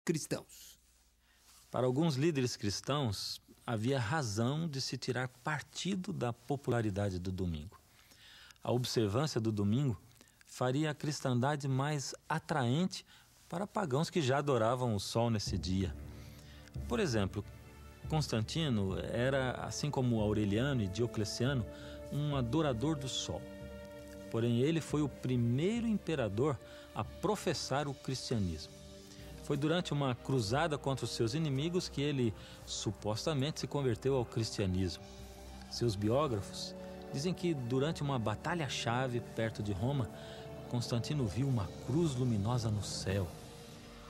cristãos. Para alguns líderes cristãos, havia razão de se tirar partido da popularidade do domingo. A observância do domingo faria a cristandade mais atraente para pagãos que já adoravam o sol nesse dia. Por exemplo, Constantino era, assim como Aureliano e Diocleciano, um adorador do sol. Porém, ele foi o primeiro imperador a professar o cristianismo. Foi durante uma cruzada contra os seus inimigos que ele supostamente se converteu ao cristianismo. Seus biógrafos dizem que durante uma batalha-chave perto de Roma, Constantino viu uma cruz luminosa no céu.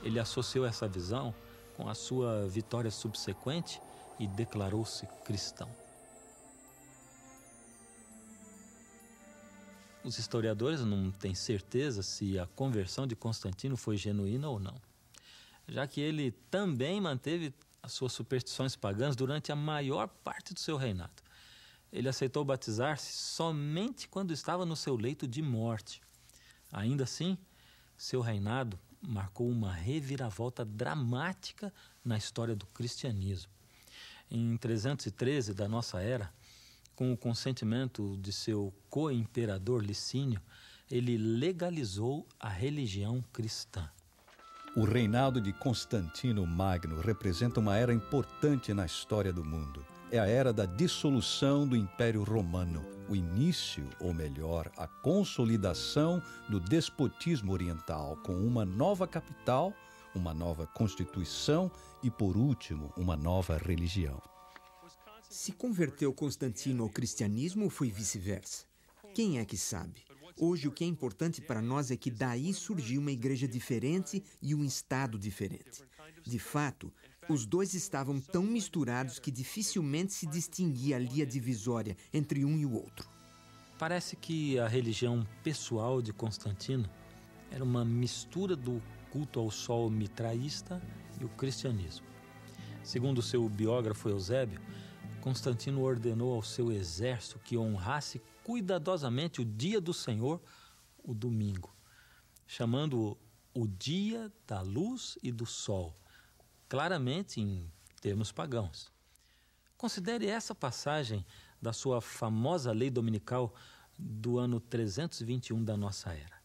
Ele associou essa visão com a sua vitória subsequente e declarou-se cristão. Os historiadores não têm certeza se a conversão de Constantino foi genuína ou não, já que ele também manteve as suas superstições pagãs durante a maior parte do seu reinado. Ele aceitou batizar-se somente quando estava no seu leito de morte. Ainda assim, seu reinado marcou uma reviravolta dramática na história do cristianismo. Em 313 da nossa era, com o consentimento de seu co-imperador Licínio, ele legalizou a religião cristã. O reinado de Constantino Magno representa uma era importante na história do mundo. É a era da dissolução do Império Romano, o início, ou melhor, a consolidação do despotismo oriental, com uma nova capital, uma nova constituição e, por último, uma nova religião. Se converteu Constantino ao cristianismo ou foi vice-versa? Quem é que sabe? Hoje o que é importante para nós é que daí surgiu uma igreja diferente e um Estado diferente. De fato, os dois estavam tão misturados que dificilmente se distinguia a linha divisória entre um e o outro. Parece que a religião pessoal de Constantino era uma mistura do culto ao sol mitraísta e o cristianismo. Segundo seu biógrafo Eusébio, Constantino ordenou ao seu exército que honrasse cuidadosamente o dia do Senhor, o domingo, chamando-o o dia da luz e do sol, claramente em termos pagãos. Considere essa passagem da sua famosa lei dominical do ano 321 da nossa era.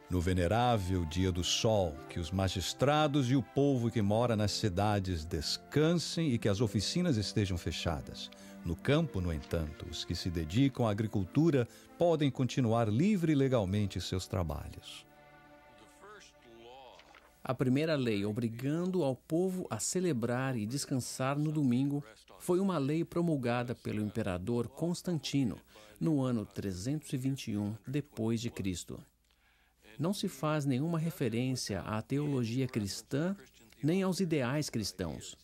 No venerável dia do sol, que os magistrados e o povo que mora nas cidades descansem e que as oficinas estejam fechadas. No campo, no entanto, os que se dedicam à agricultura podem continuar livre e legalmente seus trabalhos. A primeira lei obrigando ao povo a celebrar e descansar no domingo foi uma lei promulgada pelo imperador Constantino no ano 321 depois de Cristo. Não se faz nenhuma referência à teologia cristã nem aos ideais cristãos.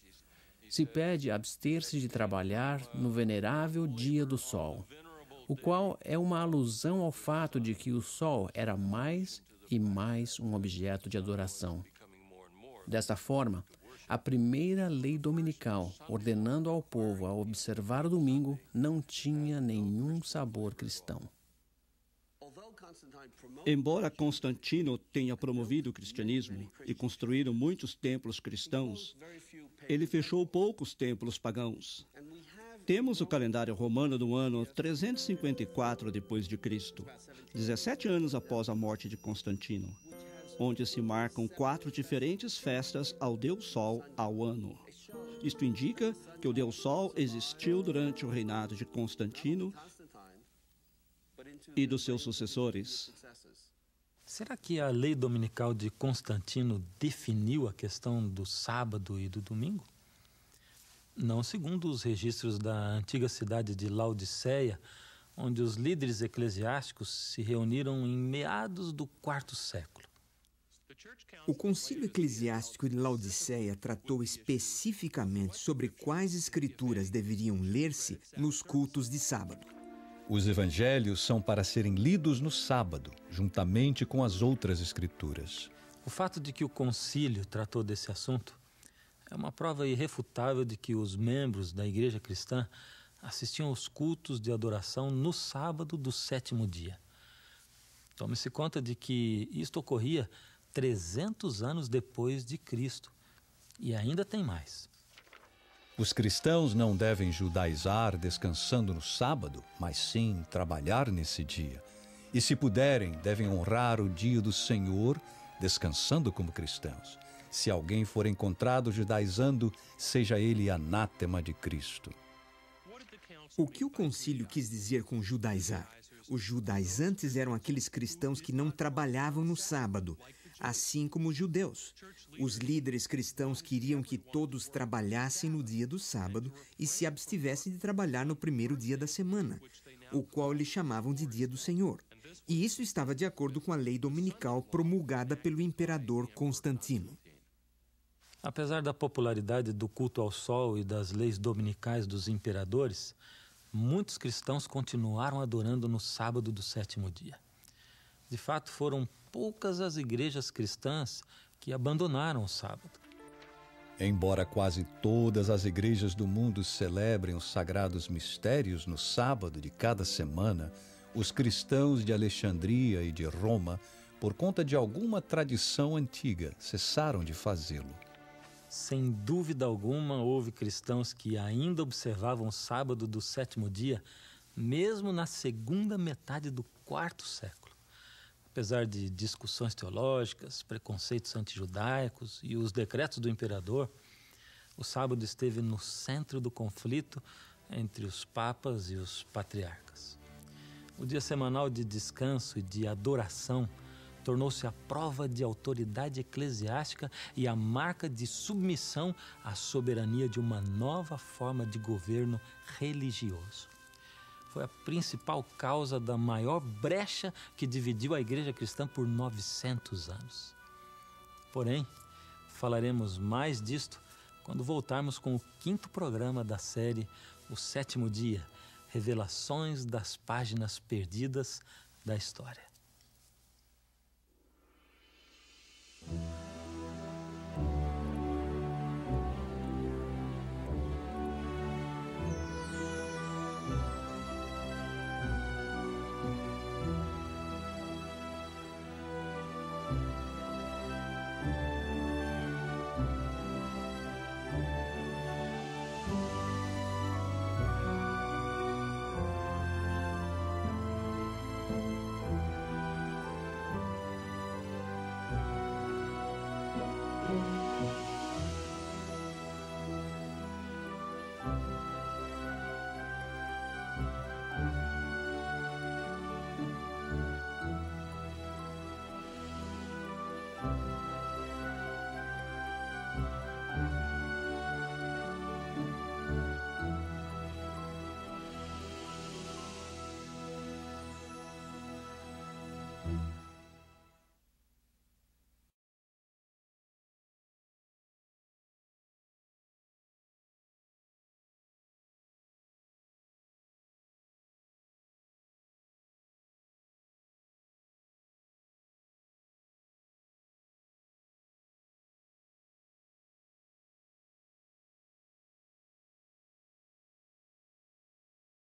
Se pede abster-se de trabalhar no venerável dia do sol, o qual é uma alusão ao fato de que o sol era mais e mais um objeto de adoração. Desta forma, a primeira lei dominical, ordenando ao povo a observar o domingo, não tinha nenhum sabor cristão. Embora Constantino tenha promovido o cristianismo e construído muitos templos cristãos, ele fechou poucos templos pagãos. Temos o calendário romano do ano 354 d.C., 17 anos após a morte de Constantino, onde se marcam 4 diferentes festas ao Deus Sol ao ano. Isto indica que o Deus Sol existiu durante o reinado de Constantino e dos seus sucessores. Será que a lei dominical de Constantino definiu a questão do sábado e do domingo? Não segundo os registros da antiga cidade de Laodiceia, onde os líderes eclesiásticos se reuniram em meados do IV século. O Concílio Eclesiástico de Laodiceia tratou especificamente sobre quais escrituras deveriam ler-se nos cultos de sábado. Os evangelhos são para serem lidos no sábado, juntamente com as outras escrituras. O fato de que o concílio tratou desse assunto é uma prova irrefutável de que os membros da igreja cristã assistiam aos cultos de adoração no sábado do 7º dia. Tome-se conta de que isto ocorria 300 anos depois de Cristo. E ainda tem mais. Os cristãos não devem judaizar descansando no sábado, mas sim trabalhar nesse dia. E se puderem, devem honrar o dia do Senhor, descansando como cristãos. Se alguém for encontrado judaizando, seja ele anátema de Cristo. O que o concílio quis dizer com judaizar? Os judaizantes eram aqueles cristãos que não trabalhavam no sábado, assim como os judeus. Os líderes cristãos queriam que todos trabalhassem no dia do sábado e se abstivessem de trabalhar no primeiro dia da semana, o qual eles chamavam de dia do Senhor. E isso estava de acordo com a lei dominical promulgada pelo imperador Constantino. Apesar da popularidade do culto ao sol e das leis dominicais dos imperadores, muitos cristãos continuaram adorando no sábado do 7º dia. De fato, foram poucas as igrejas cristãs que abandonaram o sábado. Embora quase todas as igrejas do mundo celebrem os sagrados mistérios no sábado de cada semana, os cristãos de Alexandria e de Roma, por conta de alguma tradição antiga, cessaram de fazê-lo. Sem dúvida alguma, houve cristãos que ainda observavam o sábado do 7º dia, mesmo na segunda metade do 4º século. Apesar de discussões teológicas, preconceitos antijudaicos e os decretos do imperador, o sábado esteve no centro do conflito entre os papas e os patriarcas. O dia semanal de descanso e de adoração tornou-se a prova de autoridade eclesiástica e a marca de submissão à soberania de uma nova forma de governo religioso. Foi a principal causa da maior brecha que dividiu a igreja cristã por 900 anos. Porém, falaremos mais disto quando voltarmos com o 5º programa da série O 7º Dia, Revelações das Páginas Perdidas da História.